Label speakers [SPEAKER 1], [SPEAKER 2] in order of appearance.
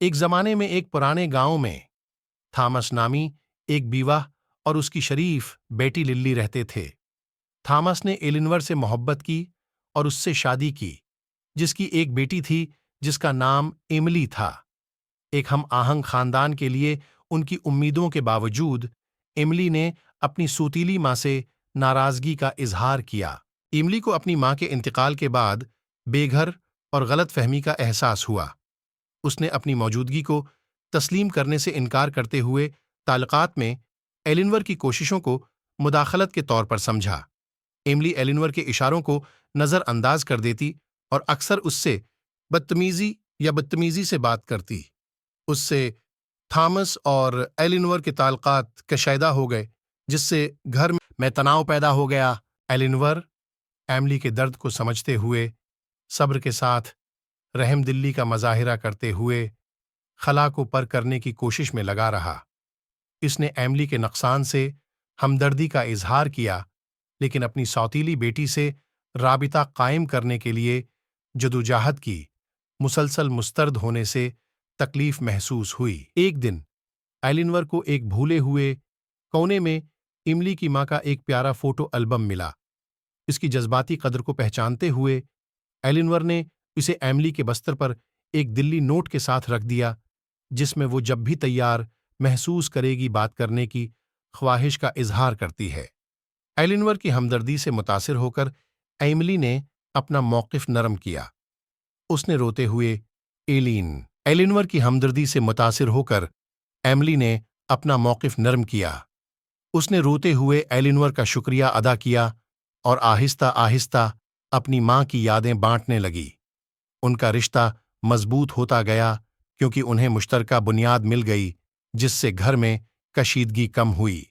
[SPEAKER 1] ایک زمانے میں ایک پرانے گاؤں میں تھامس نامی ایک بیوہ اور اس کی شریف بیٹی للی رہتے تھے۔ تھامس نے ایلنور سے محبت کی اور اس سے شادی کی، جس کی ایک بیٹی تھی جس کا نام ایملی تھا۔ ایک ہم آہنگ خاندان کے لیے ان کی امیدوں کے باوجود ایملی نے اپنی سوتیلی ماں سے ناراضگی کا اظہار کیا۔ ایملی کو اپنی ماں کے انتقال کے بعد بے گھر اور غلط فہمی کا احساس ہوا۔ اس نے اپنی موجودگی کو تسلیم کرنے سے انکار کرتے ہوئے تعلقات میں ایلنور کی کوششوں کو مداخلت کے طور پر سمجھا۔ ایملی ایلنور کے اشاروں کو نظر انداز کر دیتی اور اکثر اس سے بدتمیزی سے بات کرتی۔ اس سے تھامس اور ایلنور کے تعلقات کشیدہ ہو گئے، جس سے گھر میں تناؤ پیدا ہو گیا۔ ایلنور ایملی کے درد کو سمجھتے ہوئے صبر کے ساتھ رحم دلی کا مظاہرہ کرتے ہوئے خلا کو پر کرنے کی کوشش میں لگا رہا۔ اس نے ایملی کے نقصان سے ہمدردی کا اظہار کیا، لیکن اپنی سوتیلی بیٹی سے رابطہ قائم کرنے کے لیے جدوجہد کی۔ مسلسل مسترد ہونے سے تکلیف محسوس ہوئی۔ ایک دن ایلنور کو ایک بھولے ہوئے کونے میں ایملی کی ماں کا ایک پیارا فوٹو البم ملا۔ اس کی جذباتی قدر کو پہچانتے ہوئے ایلنور نے اسے ایملی کے بستر پر ایک دلی نوٹ کے ساتھ رکھ دیا، جس میں وہ جب بھی تیار محسوس کرے گی بات کرنے کی خواہش کا اظہار کرتی ہے۔ ایلنور کی ہمدردی سے متاثر ہو کر ایملی نے اپنا موقف نرم کیا۔ اس نے روتے ہوئے ایلنور کی ہمدردی سے متاثر ہو کر ایملی نے اپنا موقف نرم کیا۔ اس نے روتے ہوئے ایلنور کا شکریہ ادا کیا اور آہستہ آہستہ اپنی ماں کی یادیں بانٹنے لگی۔ ان کا رشتہ مضبوط ہوتا گیا کیونکہ انہیں مشترکہ بنیاد مل گئی، جس سے گھر میں کشیدگی کم ہوئی۔